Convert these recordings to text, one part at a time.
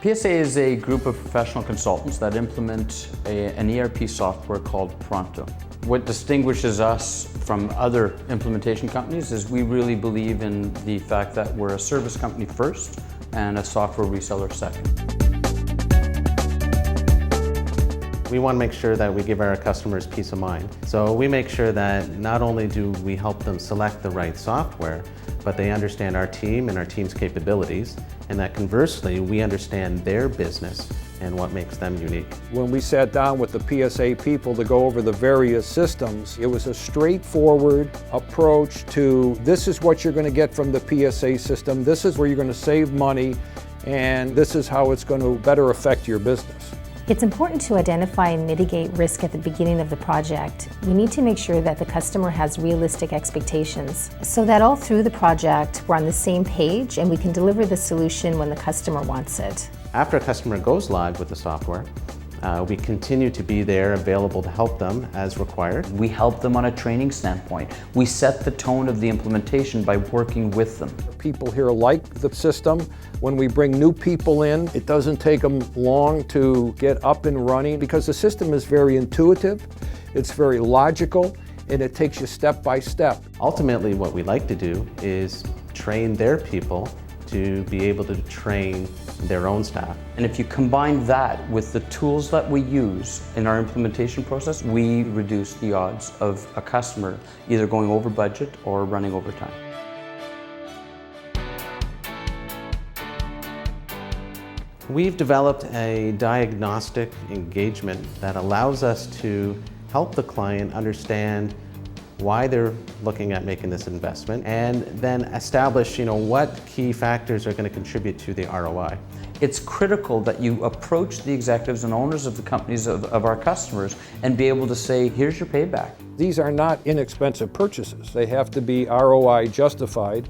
PSA is a group of professional consultants that implement an ERP software called Pronto. What distinguishes us from other implementation companies is we really believe in the fact that we're a service company first and a software reseller second. We want to make sure that we give our customers peace of mind. So we make sure that not only do we help them select the right software, but they understand our team and our team's capabilities, and that conversely, we understand their business and what makes them unique. When we sat down with the PSA people to go over the various systems, it was a straightforward approach to this is what you're going to get from the PSA system, this is where you're going to save money, and this is how it's going to better affect your business. It's important to identify and mitigate risk at the beginning of the project. We need to make sure that the customer has realistic expectations so that all through the project we're on the same page and we can deliver the solution when the customer wants it. After a customer goes live with the software, we continue to be there available to help them as required. We help them on a training standpoint. We set the tone of the implementation by working with them. People here like the system. When we bring new people in, it doesn't take them long to get up and running because the system is very intuitive, it's very logical, and it takes you step by step. Ultimately, what we like to do is train their people to be able to train their own staff. And if you combine that with the tools that we use in our implementation process, we reduce the odds of a customer either going over budget or running over time. We've developed a diagnostic engagement that allows us to help the client understand why they're looking at making this investment, and then establish, what key factors are going to contribute to the ROI. It's critical that you approach the executives and owners of the companies of our customers and be able to say, here's your payback. These are not inexpensive purchases. They have to be ROI justified.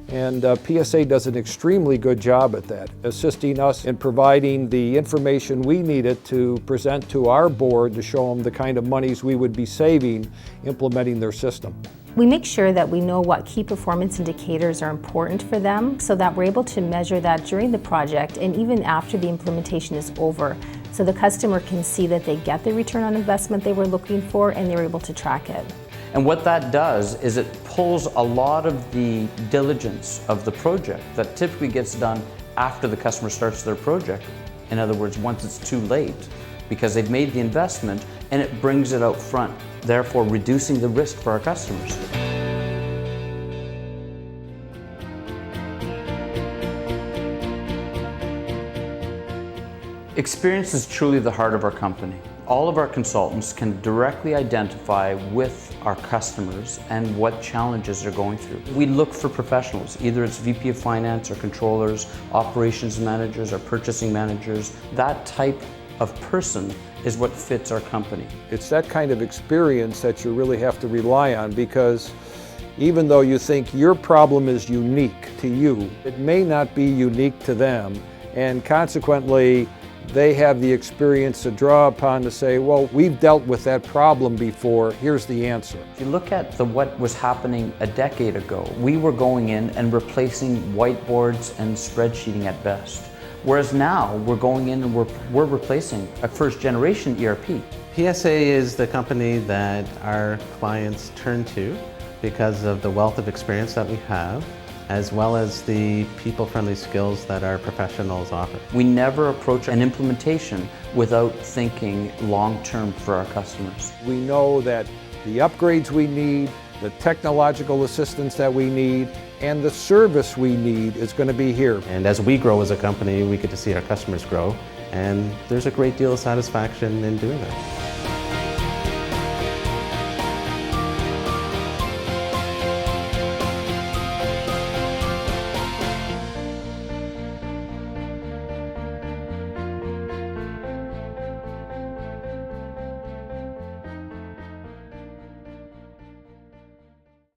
And PSA does an extremely good job at that, assisting us in providing the information we needed to present to our board to show them the kind of monies we would be saving implementing their system. We make sure that we know what key performance indicators are important for them so that we're able to measure that during the project and even after the implementation is over, so the customer can see that they get the return on investment they were looking for and they're able to track it. And what that does is it pulls a lot of the diligence of the project that typically gets done after the customer starts their project. In other words, once it's too late, because they've made the investment, and it brings it out front, therefore reducing the risk for our customers. Experience is truly the heart of our company. All of our consultants can directly identify with our customers and what challenges they're going through. We look for professionals, either it's VP of Finance or controllers, operations managers or purchasing managers. That type of person is what fits our company. It's that kind of experience that you really have to rely on, because even though you think your problem is unique to you, it may not be unique to them, and consequently they have the experience to draw upon to say, well, we've dealt with that problem before, here's the answer. If you look at what was happening a decade ago, we were going in and replacing whiteboards and spreadsheeting at best. Whereas now, we're going in and we're replacing a first generation ERP. PSA is the company that our clients turn to because of the wealth of experience that we have, as well as the people-friendly skills that our professionals offer. We never approach an implementation without thinking long-term for our customers. We know that the upgrades we need, the technological assistance that we need, and the service we need is going to be here. And as we grow as a company, we get to see our customers grow, and there's a great deal of satisfaction in doing that.